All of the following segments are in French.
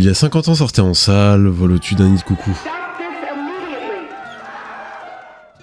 Il y a 50 ans sortait en salle, Vol au-dessus d'un nid de coucou.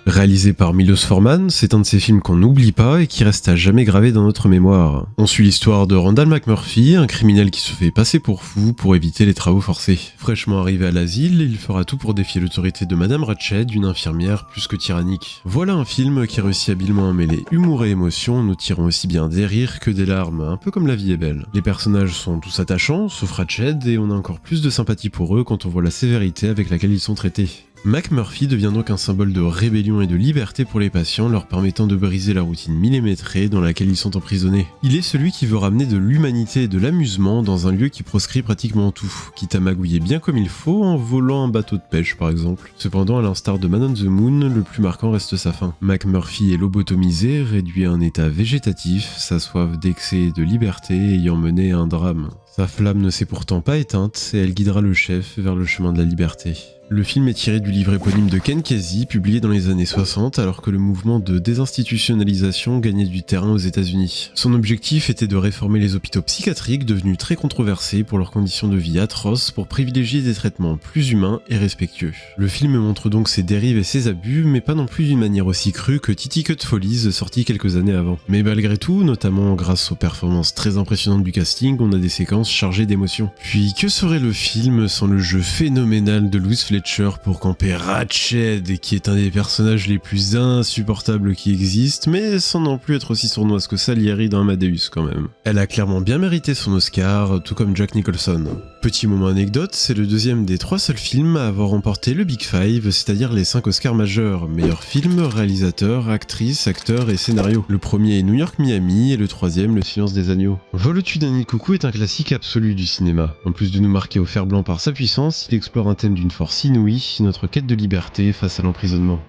Réalisé par Milos Forman, c'est un de ces films qu'on n'oublie pas et qui reste à jamais gravé dans notre mémoire. On suit l'histoire de Randall McMurphy, un criminel qui se fait passer pour fou pour éviter les travaux forcés. Fraîchement arrivé à l'asile, il fera tout pour défier l'autorité de Madame Ratched, une infirmière plus que tyrannique. Voilà un film qui réussit habilement à mêler humour et émotion, nous tirant aussi bien des rires que des larmes, un peu comme La vie est belle. Les personnages sont tous attachants, sauf Ratched, et on a encore plus de sympathie pour eux quand on voit la sévérité avec laquelle ils sont traités. McMurphy devient donc un symbole de rébellion et de liberté pour les patients, leur permettant de briser la routine millimétrée dans laquelle ils sont emprisonnés. Il est celui qui veut ramener de l'humanité et de l'amusement dans un lieu qui proscrit pratiquement tout, quitte à magouiller bien comme il faut en volant un bateau de pêche par exemple. Cependant, à l'instar de Man on the Moon, le plus marquant reste sa fin. McMurphy est lobotomisé, réduit à un état végétatif, sa soif d'excès et de liberté ayant mené à un drame. Sa flamme ne s'est pourtant pas éteinte et elle guidera le chef vers le chemin de la liberté. Le film est tiré du livre éponyme de Ken Kesey, publié dans les années 60 alors que le mouvement de désinstitutionnalisation gagnait du terrain aux États-Unis. Son objectif était de réformer les hôpitaux psychiatriques devenus très controversés pour leurs conditions de vie atroces pour privilégier des traitements plus humains et respectueux. Le film montre donc ses dérives et ses abus, mais pas non plus d'une manière aussi crue que Titicut Follies sorti quelques années avant. Mais malgré tout, notamment grâce aux performances très impressionnantes du casting, on a des séquences chargées d'émotions. Puis que serait le film sans le jeu phénoménal de Louise Fletcher pour camper Ratched, qui est un des personnages les plus insupportables qui existent, mais sans non plus être aussi sournoise que Salieri dans Amadeus quand même. Elle a clairement bien mérité son Oscar, tout comme Jack Nicholson. Petit moment anecdote, c'est le deuxième des 3 seuls films à avoir remporté le Big Five, c'est-à-dire les 5 Oscars majeurs, meilleur film, réalisateur, actrice, acteur et scénario. Le premier est New York Miami et le troisième Le Silence des agneaux. Vol au-dessus d'un nid de coucou est un classique absolu du cinéma. En plus de nous marquer au fer blanc par sa puissance, il explore un thème d'une force inouïe, notre quête de liberté face à l'emprisonnement.